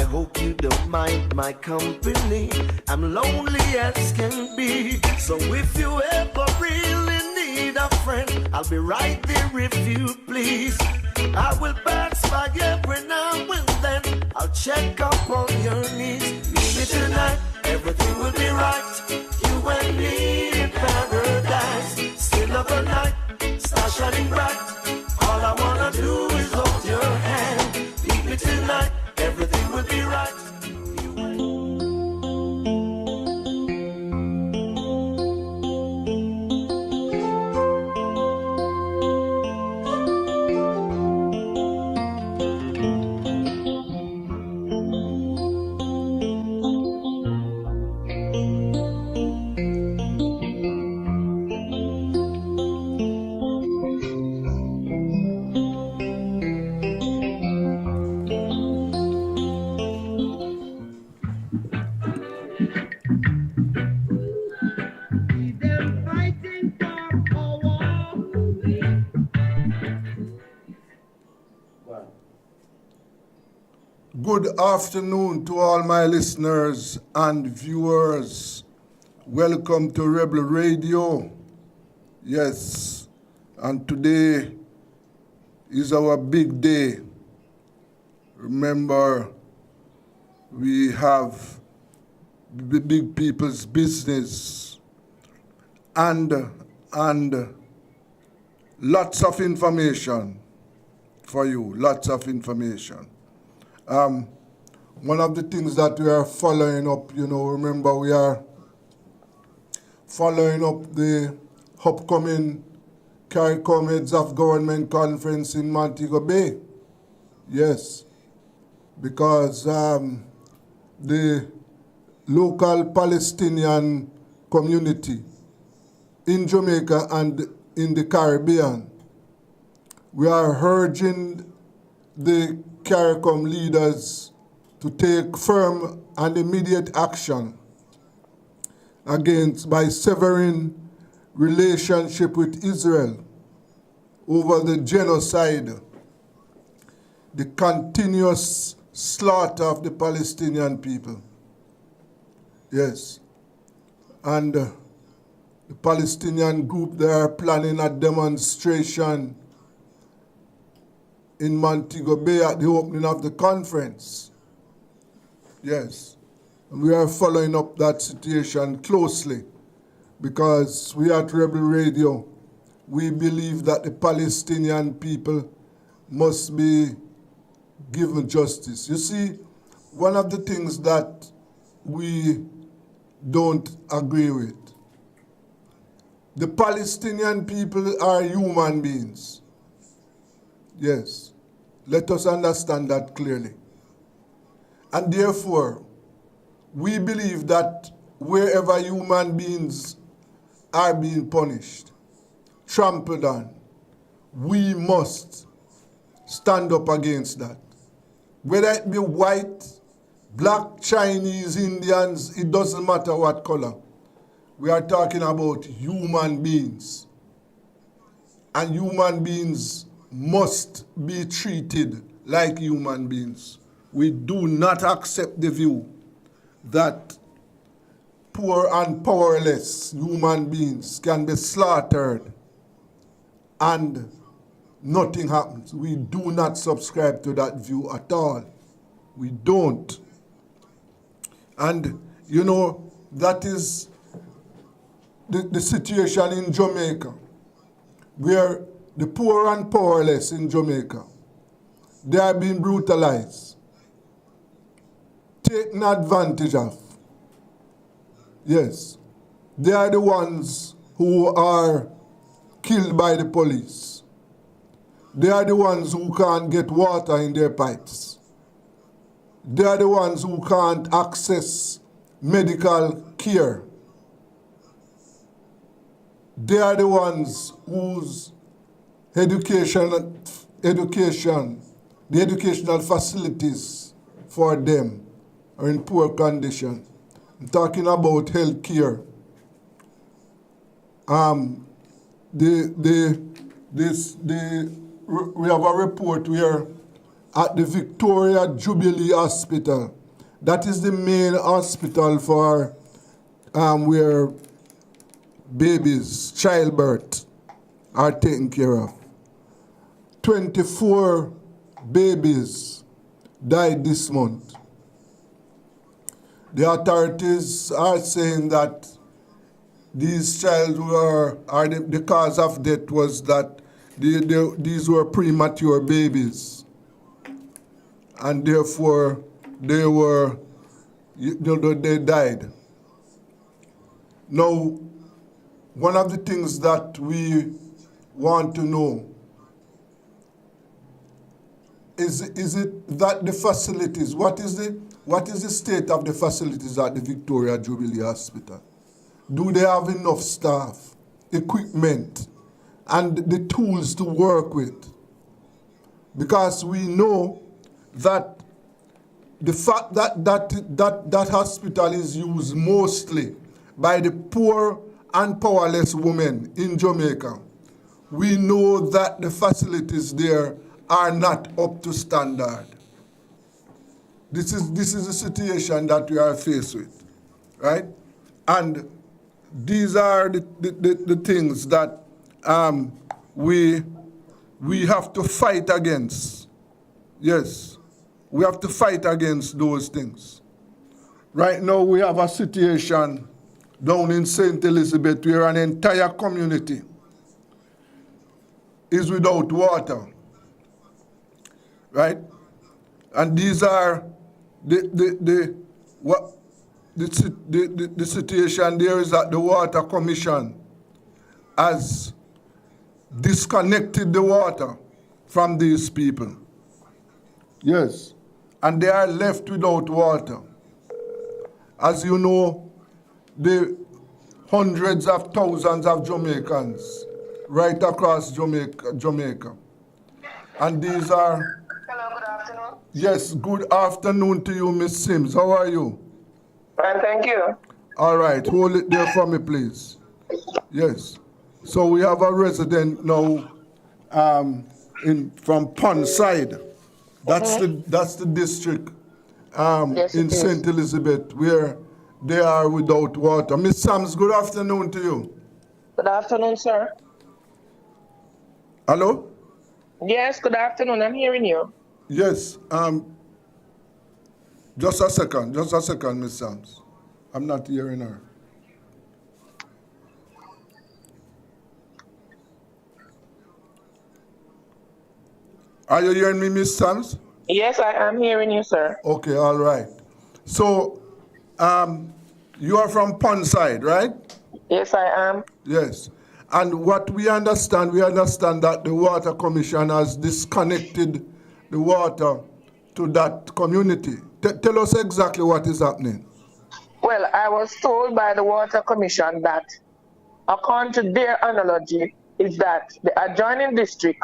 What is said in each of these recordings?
hope you don't mind my company. I'm lonely as can be. So if you ever really need a friend, I'll be right there if you please. I will pass by every now and then. I'll check up on your knees. Meet me tonight, everything will be right. You and me in paradise. Still of the night, star shining bright. All I wanna do is hold your hand. Meet me tonight, everything will be right. Good afternoon to all my listeners and viewers. Welcome to Rebel Radio. Yes, and today is our big day. Remember, we have the big people's business and lots of information for you, lots of information. One of the things that we are following up, remember we are following up the upcoming CARICOM Heads of Government Conference in Montego Bay. Yes, because the local Palestinian community in Jamaica and in the Caribbean, we are urging the CARICOM leaders to take firm and immediate action by severing relationship with Israel over the genocide, the continuous slaughter of the Palestinian people. Yes, and the Palestinian group, they are planning a demonstration in Montego Bay at the opening of the conference. Yes, and we are following up that situation closely because we at Rebel Radio, we believe that the Palestinian people must be given justice. You see, one of the things that we don't agree with, the Palestinian people are human beings. Yes, let us understand that clearly. And therefore, we believe that wherever human beings are being punished, trampled on, we must stand up against that. Whether it be white, black, Chinese, Indians, it doesn't matter what color. We are talking about human beings. And human beings must be treated like human beings. We do not accept the view that poor and powerless human beings can be slaughtered and nothing happens. We do not subscribe to that view at all. We don't. And, that is the situation in Jamaica, where the poor and powerless in Jamaica, they are being brutalized, taken advantage of. Yes, they are the ones who are killed by the police. They are the ones who can't get water in their pipes. They are the ones who can't access medical care. They are the ones whose the educational facilities for them are in poor condition. I'm talking about health care. We have a report where at the Victoria Jubilee Hospital That is the main hospital for where babies, childbirth are taken care of. 24 babies died this month. The authorities are saying that these children the cause of death was that these were premature babies, and therefore they died. Now, one of the things that we want to know is it that the facilities, what is the state of the facilities at the Victoria Jubilee Hospital? Do they have enough staff, equipment, and the tools to work with? Because we know that the fact that hospital is used mostly by the poor and powerless women in Jamaica, we know that the facilities there are not up to standard. This is a situation that we are faced with, right? And these are the things that we have to fight against. Yes, we have to fight against those things. Right now we have a situation down in St. Elizabeth where an entire community is without water, right? And these are the situation there is that the Water Commission has disconnected the water from these people. Yes, and they are left without water. As you know, the hundreds of thousands of Jamaicans right across Jamaica. And these are... Hello, good afternoon. Yes, good afternoon to you, Miss Sims. How are you? Fine, thank you. All right, hold it there for me, please. Yes. So we have a resident now from Pond Side. That's the district Yes, in it is. St. Elizabeth where they are without water. Miss Sams, good afternoon to you. Good afternoon, sir. Hello? Yes, good afternoon. I'm hearing you. Yes. Just a second, Miss Sams. I'm not hearing her. Are you hearing me, Miss Sams? Yes, I am hearing you, sir. Okay, all right. So, you are from Pond Side, right? Yes, I am. Yes. And what we understand that the Water Commission has disconnected the water to that community. Tell us exactly what is happening. Well, I was told by the Water Commission that, according to their analogy, is that the adjoining district,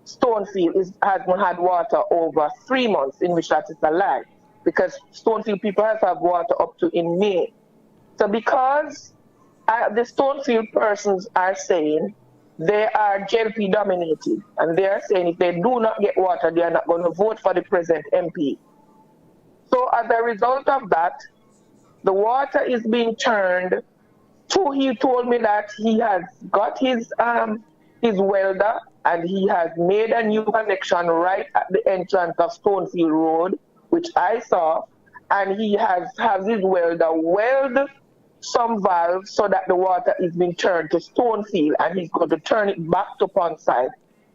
Stonefield, has not had water over 3 months, in which that is a lie, because Stonefield people have water up to in May. So because the Stonefield persons are saying they are JLP dominated, and they are saying if they do not get water, they are not going to vote for the present MP. So as a result of that, the water is being turned to, he told me that he has got his welder, and he has made a new connection right at the entrance of Stonefield Road, which I saw, and he has his welder weld some valves so that the water is being turned to Stonefield, and he's going to turn it back to Pondside.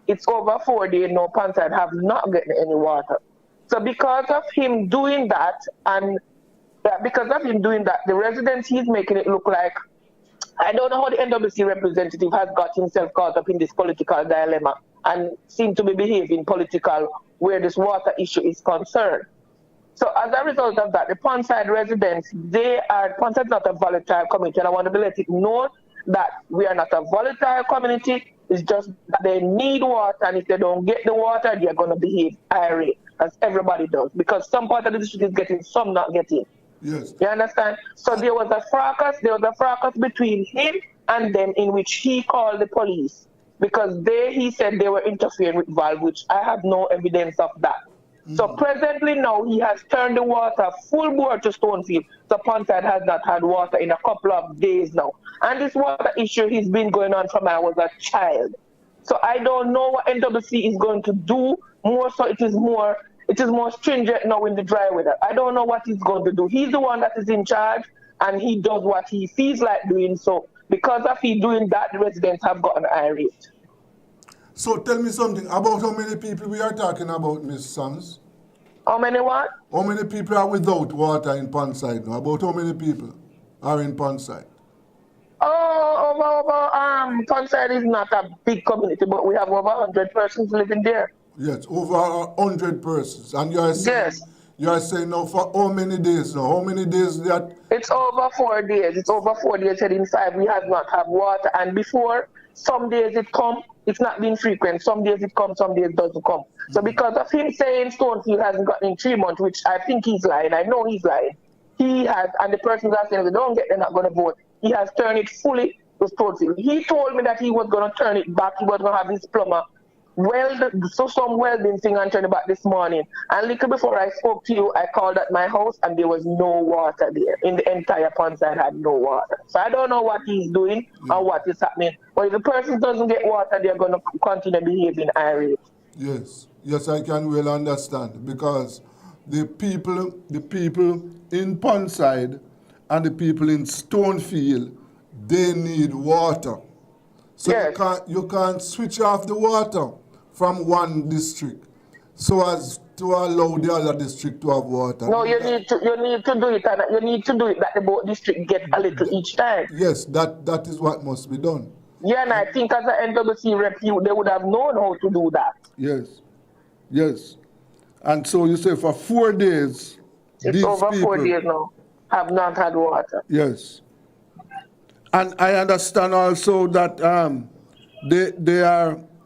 It's over 4 days now, Pondside have not gotten any water. So because of him doing that, the residents, he's making it look like, I don't know how the NWC representative has got himself caught up in this political dilemma and seem to be behaving political where this water issue is concerned. So as a result of that, the Pondside residents, Pondside is not a volatile community, and I want to let it known that we are not a volatile community. It's just that they need water, and if they don't get the water, they're going to behave irate, as everybody does, because some part of the district is getting, some not getting. Yes. You understand? So there was a fracas between him and them, in which he called the police because he said they were interfering with valve, which I have no evidence of that. So presently now, he has turned the water full bore to Stonefield. So Ponside has not had water in a couple of days now. And this water issue has been going on from I was a child. So I don't know what NWC is going to do. More so, it is more stringent now in the dry weather. I don't know what he's going to do. He's the one that is in charge, and he does what he feels like doing. So because of he doing that, the residents have gotten irate. So tell me something about how many people we are talking about, Miss Sams. How many what? How many people are without water in Ponside now? About how many people are in Ponside? Ponside is not a big community, but we have over 100 persons living there. Yes, over 100 persons. And you are saying, you are saying now for how many days now? How many days that? It's over 4 days. It's over 4 days, heading 5. We have not have water. And before, some days it come, it's not been frequent. Some days it comes, some days it doesn't come. So because of him saying Stonefield hasn't gotten in 3 months, which I think he's lying, I know he's lying. He has, and the persons are saying, if they don't get, they're not going to vote. He has turned it fully to Stonefield. He told me that he was going to turn it back. He was going to have his plumber some welding thing and turn it back this morning. And little before I spoke to you, I called at my house and there was no water there. In the entire Ponside had no water. So I don't know what he's doing or what is happening. But if the person doesn't get water, they're going to continue behaving irate. Yes, yes, I can well understand, because the people in Ponside and the people in Stonefield, they need water. So you can't switch off the water from one district so as to allow the other district to have water. No, you need to do it, and you need to do it that the both district get a little each time. Yes, that is what must be done. Yeah, and I think as an NWC rep, they would have known how to do that. Yes, yes. And so you say for 4 days, it's over 4 days now, have not had water. Yes. And I understand also that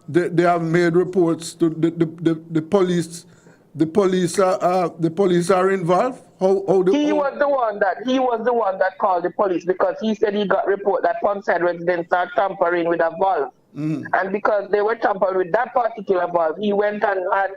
they have made reports to the police. The police are involved. He was the one that called the police, because he said he got report that Ponside residents are tampering with a valve. And because they were tampering with that particular valve, he went and had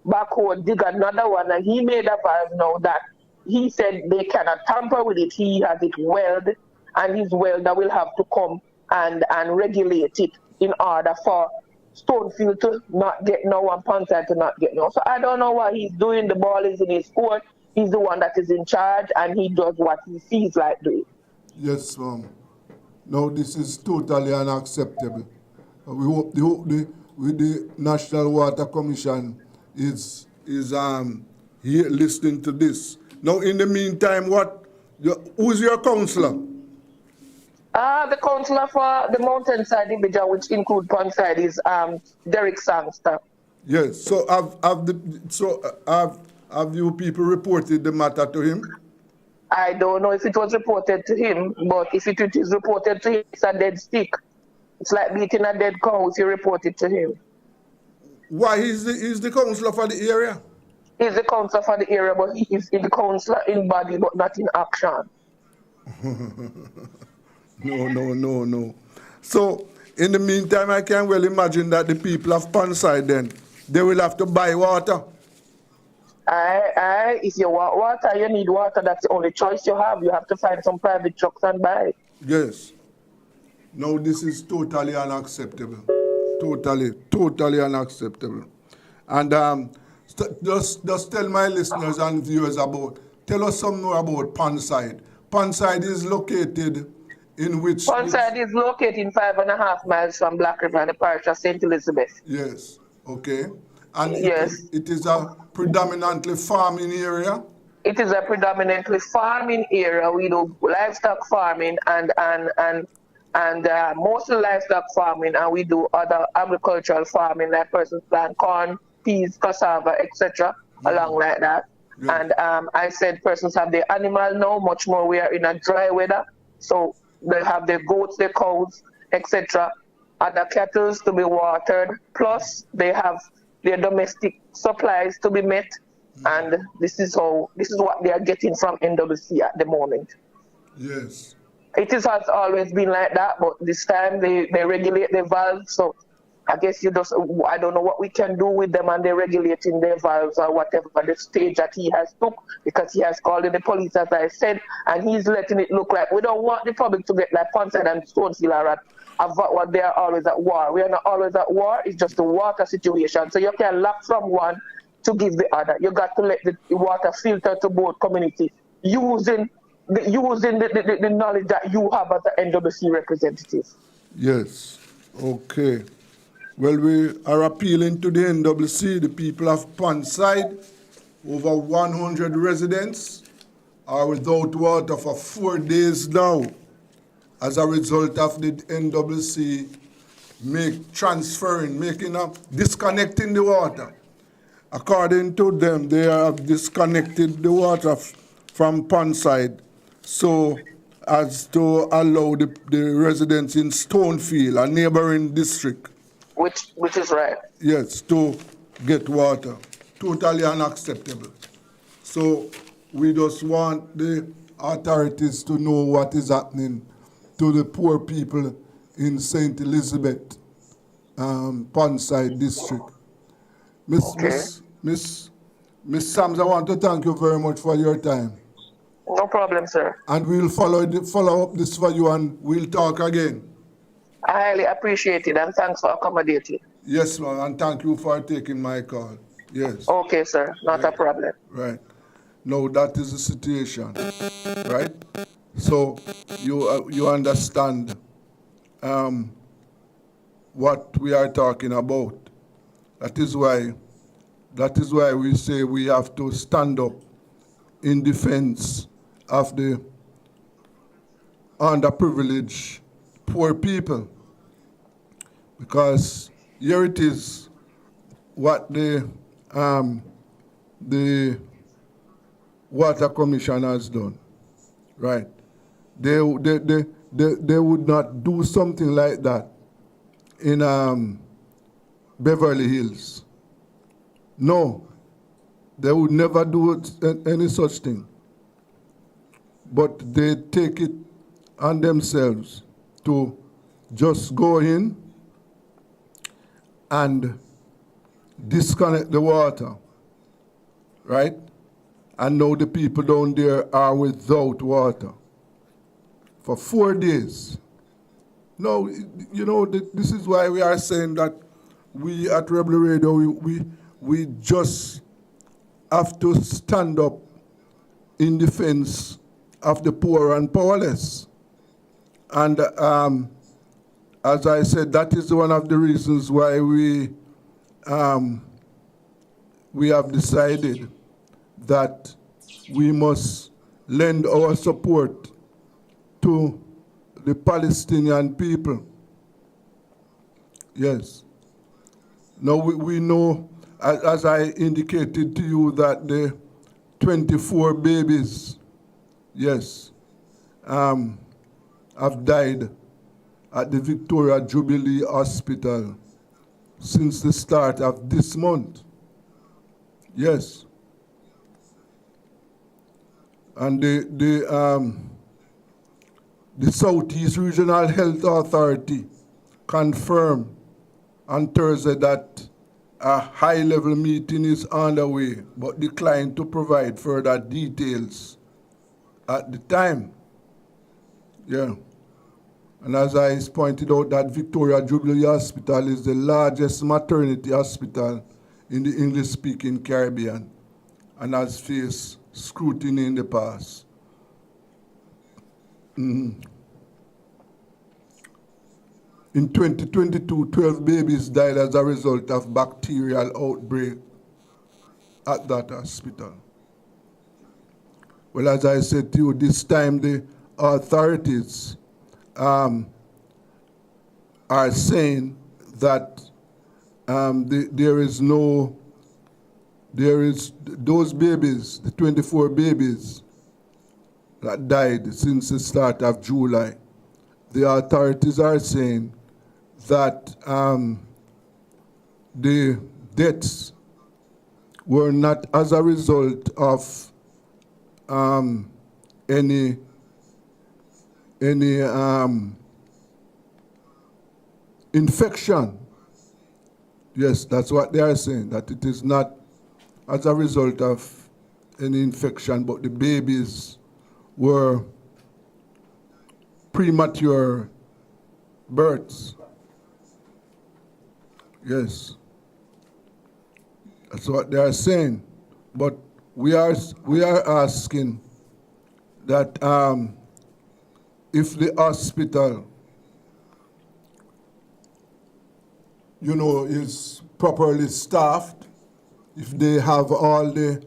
backhoe dig another one, and he made a valve now that he said they cannot tamper with it. He has it welded, and his welder will have to come and regulate it in order for Stonefield to not get no and Ponside to not get no. So I don't know what he's doing. The ball is in his court. He's the one that is in charge, and he does what he feels like doing. Yes, ma'am. No, this is totally unacceptable. We hope the National Water Commission is here listening to this. Now, in the meantime, who's your councillor? The councillor for the Mountainside division, which includes Ponside, is Derek Sangster. Yes. So have you people reported the matter to him? I don't know if it was reported to him, but if it is reported to him, it's a dead stick. It's like beating a dead cow if you report it to him. Why he's the councillor for the area? He's the councillor for the area, but he is the councillor in body, but not in action. No. So, in the meantime, I can well imagine that the people of Ponside then, they will have to buy water. If you want water, you need water. That's the only choice you have. You have to find some private trucks and buy it. Yes. No, this is totally unacceptable. Totally unacceptable. And just tell my listeners and viewers tell us some more about Ponside. Ponside is located in which? Ponside is located 5.5 miles from Black River in the parish of St. Elizabeth. Yes, okay. And yes. It is a predominantly farming area? It is a predominantly farming area. We do livestock farming and mostly livestock farming, and we do other agricultural farming, like persons plant corn, peas, cassava, etc., along like that. Yeah. And I said persons have their animal now, much more we are in a dry weather, so they have their goats, their cows, etc., other cattle to be watered, plus they have their domestic supplies to be met, and this is what they are getting from NWC at the moment. Yes. It has always been like that, but this time they regulate the valve, so I guess I don't know what we can do with them and they're regulating their valves or whatever, the stage that he has took, because he has called in the police, as I said, and he's letting it look like we don't want the public to get like Ponset and Stonefield are at what they are always at war. We are not always at war, it's just the water situation. So you can lock from one to give the other. You got to let the water filter to both communities using the knowledge that you have as an NWC representative. Yes, okay. Well, we are appealing to the NWC, the people of Pondside. Over 100 residents are without water for 4 days now as a result of the NWC disconnecting the water. According to them, they have disconnected the water from Pondside so as to allow the residents in Stonefield, a neighboring district, which is right. yes, to get water. Totally unacceptable. So we just want the authorities to know what is happening to the poor people in St. Elizabeth, Pondside district. Miss Sams, I want to thank you very much for your time. No problem, sir. And we'll follow up this for you and we'll talk again. I highly appreciate it and thanks for accommodating. Yes, ma'am, and thank you for taking my call. Yes. Okay, sir, not a problem. Right. No, that is the situation, right? So you understand what we are talking about. That is why we say we have to stand up in defense of the underprivileged poor people. Because here it is what the Water Commission has done, right? They would not do something like that in Beverly Hills. No, they would never do any such thing. But they take it on themselves to just go in and disconnect the water, right? And now the people down there are without water for 4 days. No, you know, this is why we are saying that we at Rebel Radio, we just have to stand up in defense of the poor and powerless. And as I said, that is one of the reasons why we have decided that we must lend our support to the Palestinian people. Yes. Now we know, as I indicated to you, that the 24 babies, yes, have died at the Victoria Jubilee Hospital since the start of this month. Yes. And the Southeast Regional Health Authority confirmed on Thursday that a high-level meeting is underway, but declined to provide further details at the time. Yeah. And as I pointed out, that Victoria Jubilee Hospital is the largest maternity hospital in the English-speaking Caribbean and has faced scrutiny in the past. In 2022, 12 babies died as a result of bacterial outbreak at that hospital. Well, as I said to you, this time the authorities are saying that those babies, the 24 babies that died since the start of July, the authorities are saying that the deaths were not as a result of any infection, Yes, that's what they are saying, that it is not as a result of any infection, but the babies were premature births. Yes, that's what they are saying. But we are asking that if the hospital, is properly staffed, if they have all the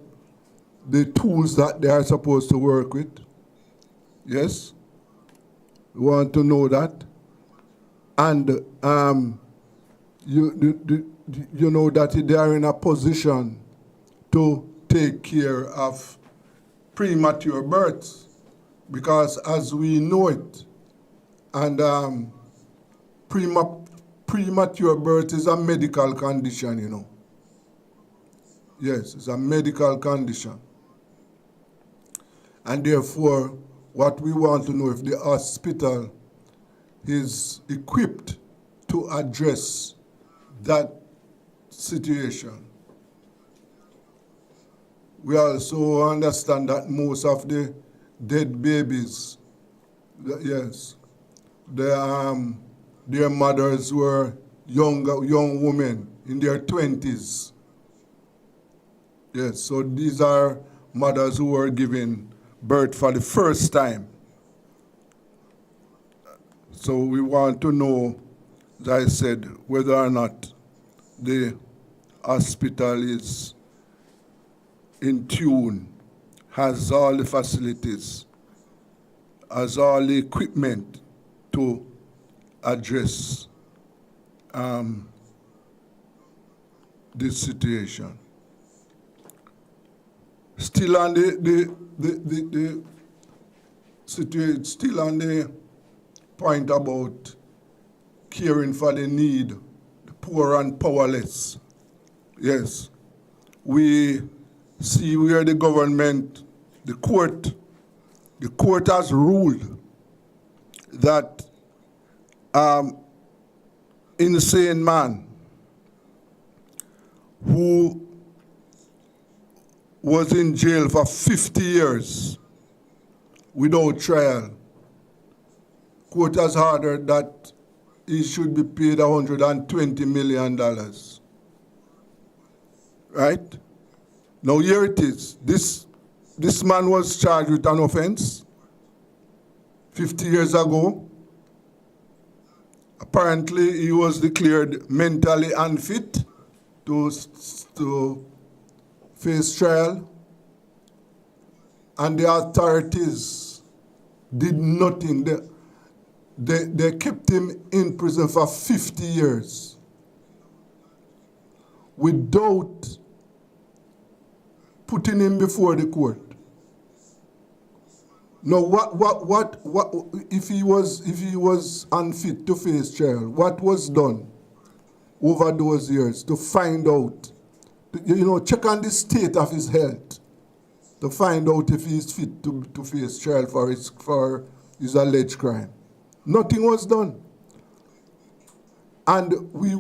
tools that they are supposed to work with. Yes, we want to know that. And you know that they are in a position to take care of premature births, because as we know it, and premature birth is a medical condition, Yes, it's a medical condition. And therefore, what we want to know, if the hospital is equipped to address that situation. We also understand that most of the dead babies, yes, their mothers were young women in their 20s. Yes, so these are mothers who were giving birth for the first time. So we want to know, as I said, whether or not the hospital is in tune, has all the facilities, has all the equipment to address this situation. Still on the situation, still on the point about caring for the need, the poor and powerless. Yes, we see where the government, the court has ruled that insane man who was in jail for 50 years without trial, court has ordered that he should be paid $120 million. Right? Now here it is. This man was charged with an offense 50 years ago. Apparently he was declared mentally unfit to face trial, and the authorities did nothing. They kept him in prison for 50 years without putting him before the court. Now, what if he was unfit to face trial? What was done over those years to find out? Check on the state of his health to find out if he's fit to face trial for his alleged crime. Nothing was done. And we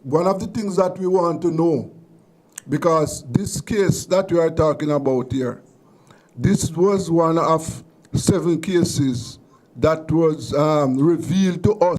one of the things that we want to know, because this case that we are talking about here, this was one of 7 cases that was revealed to us